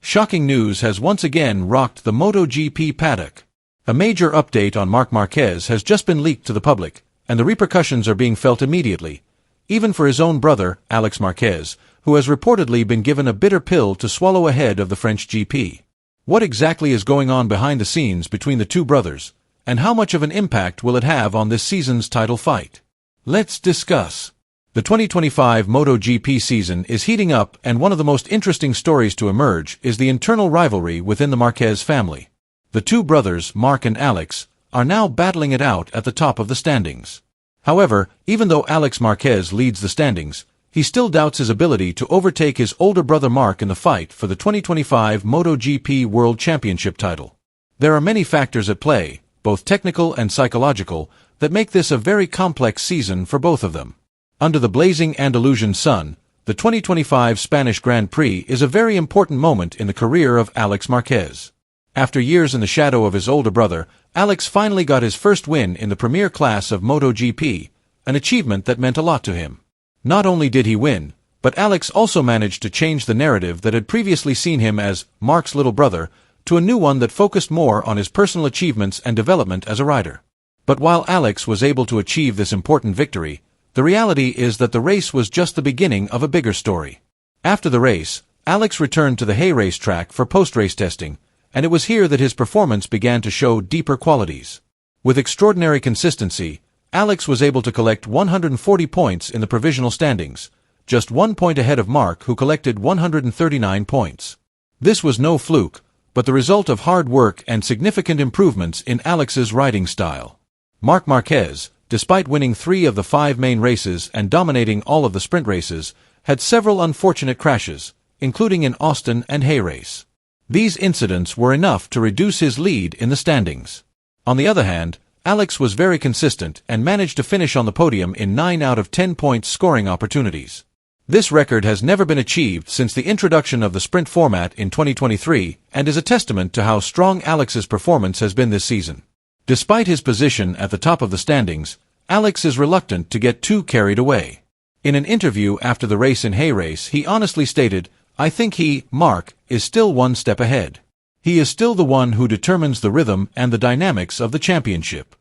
Shocking news has once again rocked the MotoGP paddock. A major update on Marc Marquez has just been leaked to the public, and the repercussions are being felt immediately, even for his own brother, Alex Marquez, who has reportedly been given a bitter pill to swallow ahead of the French GP. What exactly is going on behind the scenes between the two brothers, and how much of an impact will it have on this season's title fight? Let's discuss. The 2025 MotoGP season is heating up, and one of the most interesting stories to emerge is the internal rivalry within the Marquez family. The two brothers, Marc and Alex, are now battling it out at the top of the standings. However, even though Alex Marquez leads the standings, he still doubts his ability to overtake his older brother Marc in the fight for the 2025 MotoGP World Championship title. There are many factors at play, both technical and psychological, that make this a very complex season for both of them. Under the blazing Andalusian sun, the 2025 Spanish Grand Prix is a very important moment in the career of Alex Marquez. After years in the shadow of his older brother, Alex finally got his first win in the premier class of MotoGP, an achievement that meant a lot to him. Not only did he win, but Alex also managed to change the narrative that had previously seen him as Marc's little brother to a new one that focused more on his personal achievements and development as a rider. But while Alex was able to achieve this important victory, the reality is that the race was just the beginning of a bigger story. After the race, Alex returned to the Hay racetrack for post-race testing, and it was here that his performance began to show deeper qualities. With extraordinary consistency, Alex was able to collect 140 points in the provisional standings, just 1 point ahead of Marc, who collected 139 points. This was no fluke, but the result of hard work and significant improvements in Alex's riding style. Marc Marquez, despite winning 3 of the 5 main races and dominating all of the sprint races, had several unfortunate crashes, including in Austin and Hay race. These incidents were enough to reduce his lead in the standings. On the other hand, Alex was very consistent and managed to finish on the podium in 9 out of 10 points scoring opportunities. This record has never been achieved since the introduction of the sprint format in 2023 and is a testament to how strong Alex's performance has been this season. Despite his position at the top of the standings, Alex is reluctant to get too carried away. In an interview after the race in Hay race, he honestly stated, "I think he, Marc, is still one step ahead. He is still the one who determines the rhythm and the dynamics of the championship."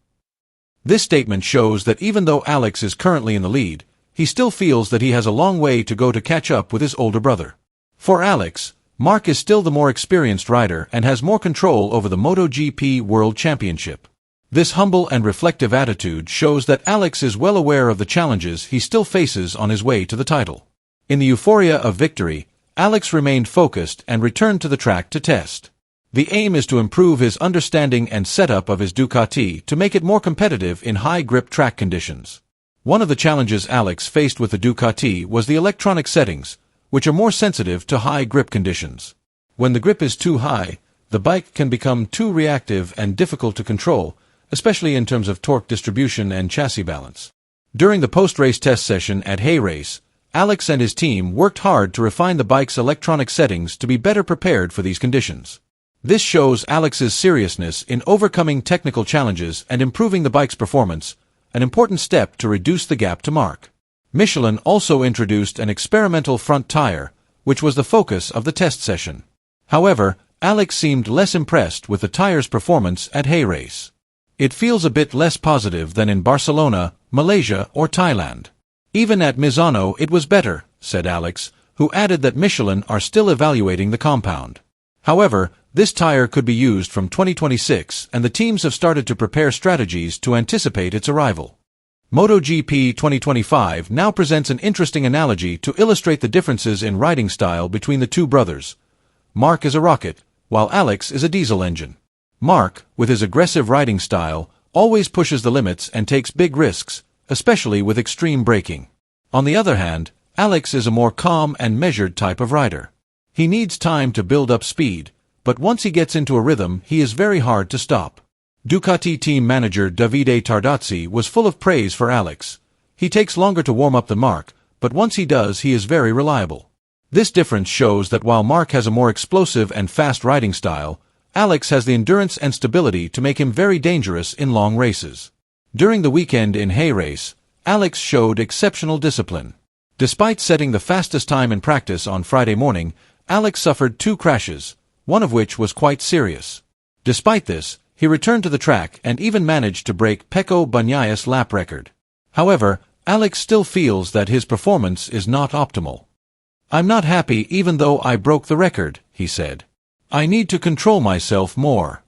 This statement shows that even though Alex is currently in the lead, he still feels that he has a long way to go to catch up with his older brother. For Alex, Marc is still the more experienced rider and has more control over the MotoGP World Championship. This humble and reflective attitude shows that Alex is well aware of the challenges he still faces on his way to the title. In the euphoria of victory, Alex remained focused and returned to the track to test. The aim is to improve his understanding and setup of his Ducati to make it more competitive in high-grip track conditions. One of the challenges Alex faced with the Ducati was the electronic settings, which are more sensitive to high-grip conditions. When the grip is too high, the bike can become too reactive and difficult to control, especially in terms of torque distribution and chassis balance. During the post-race test session at Hay race, Alex and his team worked hard to refine the bike's electronic settings to be better prepared for these conditions. This shows Alex's seriousness in overcoming technical challenges and improving the bike's performance, an important step to reduce the gap to Marc. Michelin also introduced an experimental front tire, which was the focus of the test session. However, Alex seemed less impressed with the tire's performance at Hay race. "It feels a bit less positive than in Barcelona, Malaysia, or Thailand. Even at Misano it was better," said Alex, who added that Michelin are still evaluating the compound. However, this tire could be used from 2026, and the teams have started to prepare strategies to anticipate its arrival. MotoGP 2025 now presents an interesting analogy to illustrate the differences in riding style between the two brothers. Marc is a rocket, while Alex is a diesel engine. Marc, with his aggressive riding style, always pushes the limits and takes big risks, especially with extreme braking. On the other hand, Alex is a more calm and measured type of rider. He needs time to build up speed, but once he gets into a rhythm, he is very hard to stop. Ducati team manager Davide Tardozzi was full of praise for Alex. "He takes longer to warm up than Marc, but once he does, he is very reliable." This difference shows that while Marc has a more explosive and fast riding style, Alex has the endurance and stability to make him very dangerous in long races. During the weekend in Hay race, Alex showed exceptional discipline. Despite setting the fastest time in practice on Friday morning, Alex suffered 2 crashes, one of which was quite serious. Despite this, he returned to the track and even managed to break Pecco Bagnaia's lap record. However, Alex still feels that his performance is not optimal. "I'm not happy even though I broke the record," he said. "I need to control myself more."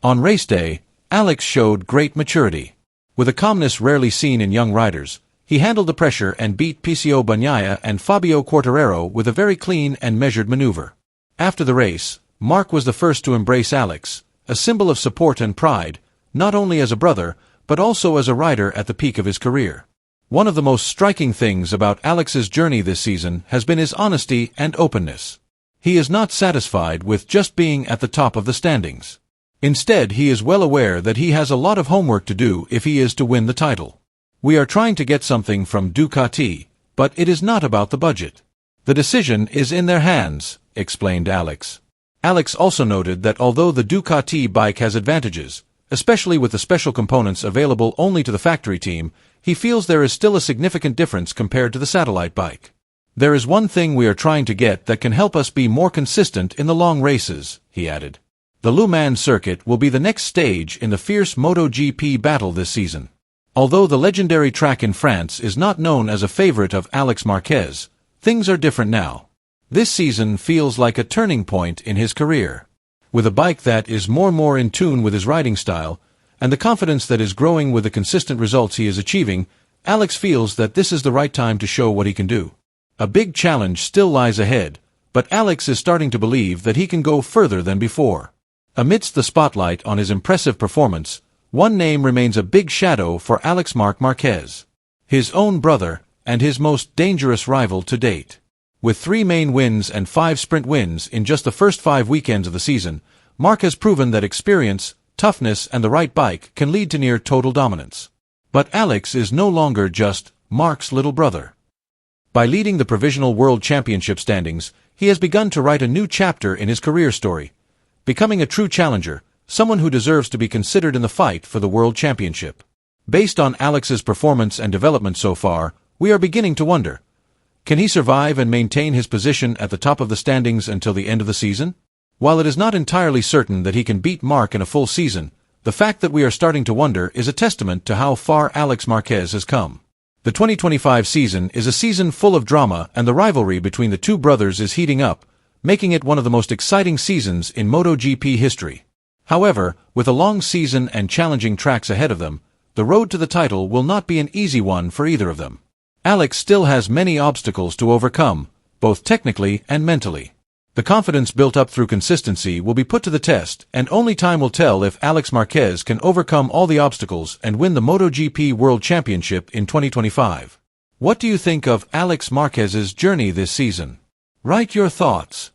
On race day, Alex showed great maturity. With a calmness rarely seen in young riders, he handled the pressure and beat Pecco Bagnaia and Fabio Quartararo with a very clean and measured maneuver. After the race, Marc was the first to embrace Alex, a symbol of support and pride, not only as a brother, but also as a rider at the peak of his career. One of the most striking things about Alex's journey this season has been his honesty and openness. He is not satisfied with just being at the top of the standings. Instead, he is well aware that he has a lot of homework to do if he is to win the title. "We are trying to get something from Ducati, but it is not about the budget. The decision is in their hands," explained Alex. Alex also noted that although the Ducati bike has advantages, especially with the special components available only to the factory team, he feels there is still a significant difference compared to the satellite bike. "There is one thing we are trying to get that can help us be more consistent in the long races," he added. The Le Mans circuit will be the next stage in the fierce MotoGP battle this season. Although the legendary track in France is not known as a favorite of Marc Marquez, things are different now. This season feels like a turning point in his career. With a bike that is more and more in tune with his riding style, and the confidence that is growing with the consistent results he is achieving, Alex feels that this is the right time to show what he can do. A big challenge still lies ahead, but Alex is starting to believe that he can go further than before. Amidst the spotlight on his impressive performance, one name remains a big shadow for Marc Marquez. His own brother, and his most dangerous rival to date. With 3 main wins and 5 sprint wins in just the first 5 weekends of the season, Marc has proven that experience, toughness and the right bike can lead to near total dominance. But Alex is no longer just Marc's little brother. By leading the Provisional World Championship standings, he has begun to write a new chapter in his career story, becoming a true challenger, someone who deserves to be considered in the fight for the World Championship. Based on Alex's performance and development so far, we are beginning to wonder, can he survive and maintain his position at the top of the standings until the end of the season? While it is not entirely certain that he can beat Marc in a full season, the fact that we are starting to wonder is a testament to how far Marc Marquez has come. The 2025 season is a season full of drama, and the rivalry between the two brothers is heating up, making it one of the most exciting seasons in MotoGP history. However, with a long season and challenging tracks ahead of them, the road to the title will not be an easy one for either of them. Alex still has many obstacles to overcome, both technically and mentally. The confidence built up through consistency will be put to the test, and only time will tell if Marc Marquez can overcome all the obstacles and win the MotoGP World Championship in 2025. What do you think of Marc Marquez's journey this season? Write your thoughts.